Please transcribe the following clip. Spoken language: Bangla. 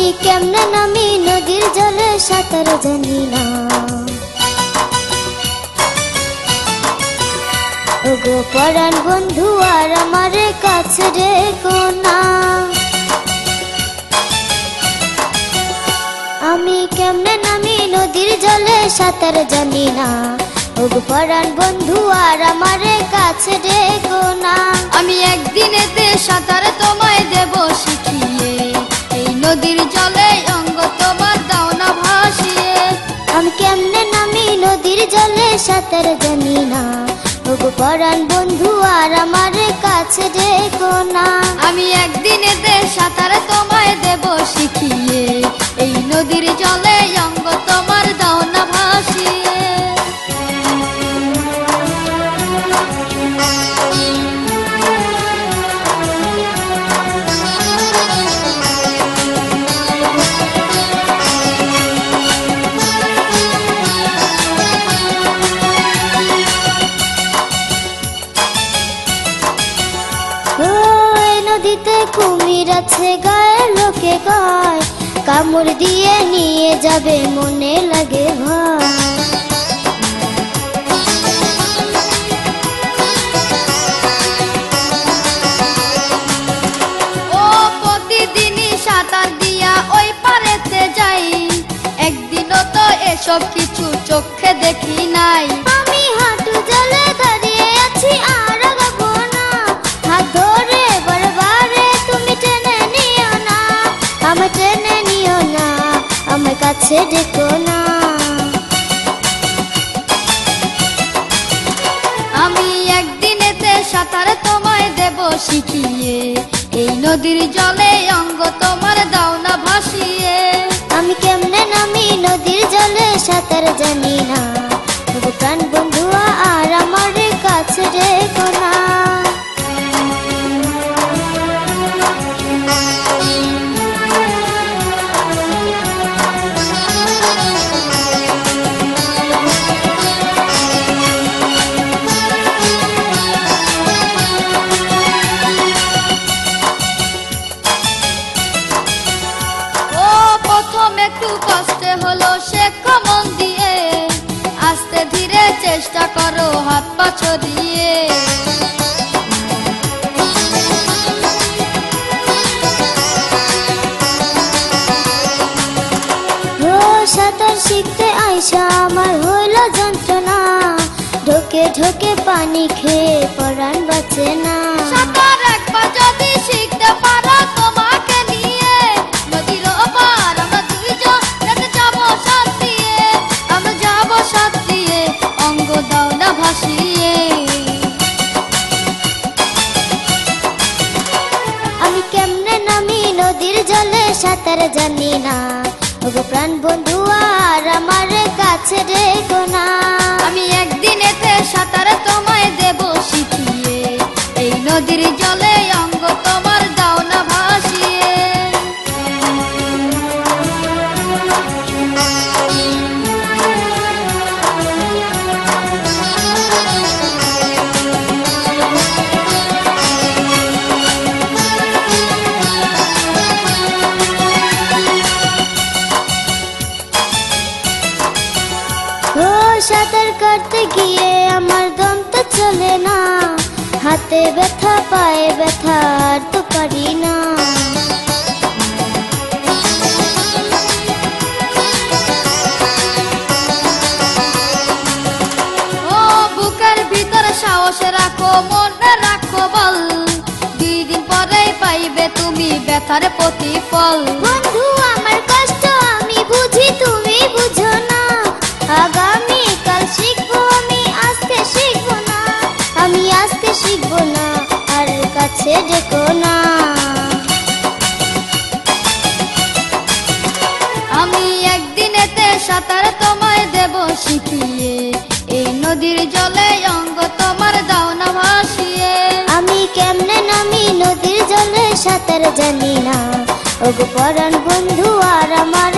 আমি কেমনে নামি নদীর জলে সাঁতার জানি না। ওগো পরাণ বন্ধু আর আমার কাছে রেখো না। আমি কেমনে নামি নদীর জলে সাঁতার জানি না। ওগো পরাণ বন্ধু আর আমার কাছে রেখো না। আমি একদিনেতে সাঁতার তোমায় দেব শিখিয়ে, এই নদীর জলে অঙ্গ তোমার দাও না ভাসিয়ে। আমি কেমনে নামি নদীর জলে সাঁতার জানি না। ওগো পরাণ বন্ধু আর আমার কাছে রেখো না। আমি একদিনেতে সাঁতার তোমায় দেব শিখিয়ে, এই নদীর জলে অঙ্গ তোমার দাও না ভাসিয়ে। নদীতে কুমির আছে গায়ে লোকে গায়, কামড় দিয়ে নিয়ে যাবে মনে লাগে ভয়। ও প্রতিদিনই সাঁতার দিয়া ওই পারেতে যাই, একদিনও তো এসব কিছু চোখে দেখি নাই। আমি হাঁটু জলে দাঁড়িয়ে আছি আর আগাবো না। হাত ধরে বারবারে তুমি টেনে নিও না। আমার টেনে নিও না, আমার কাছে ডেকো না। আমি একদিনেতে সাঁতার তোমায় দেব শিখিয়ে, এই নদীর জলে অঙ্গ তোমার দাও না ভাসিয়ে। আমি কেমনে নামি নদীর জলে সাঁতার জানি না। ওগো প্রাণ বন্ধু আর আমার কাছে রেখো না। ও প্রথম একটু কষ্টে হলো শেখো মন দিয়ে, আস্তে ধীরে চেষ্টা করো হাত পা ছড়িয়ে। ও সাঁতার শিখতে আইসা আমার হইল যন্ত্রণা। ঢোকে ঢোকে পানি খেয়ে পরাণ বাঁচে না। সাঁতার একবার যদি শিখতে পারো তোমাকে নিয়ে, নদীর ওপার আমরা দুইজন যেতে যাবো সাথ দিয়ে। আমরা যাবো সাথ দিয়ে, অঙ্গ দাও না ভাসিয়ে। আমি কেমনে নামি নদীর জলে সাঁতার জানি না। ওগো প্রাণ বন্ধু আর আমার কাছে রেখো না। আমি একদিনেতে সাঁতার তোমায় দেব শিখিয়ে, এই নদীর জলে অঙ্গ তোমার দাও না ভাসিয়ে। ও সাঁতার কাটতে গিয়ে আমার দম তো চলে না। হাতে ব্যথা পায়ে ব্যথা আর তো পারি না। ও বুকের ভিতরে সাহস রাখো, মনে রাখো বল, 2 দিন পরেই পাইবে তুমি ব্যথার প্রতিফল। বন্ধু আমার কষ্ট আমি বুঝি তুমি বুঝো না। আগামী কাল শিখবো আমি আজকে শিখবো না। আমি আজকে শিখবো না আর কাছে ডেকো না। আমি একদিনেতে সাঁতার তোমায় দেব শিখিয়ে, এই নদীর জলে অঙ্গ তোমার দাও না ভাসিয়ে। আমি কেমনে নামি নদীর জলে সাঁতার জানি না। ওগো পরাণ বন্ধু আর আমার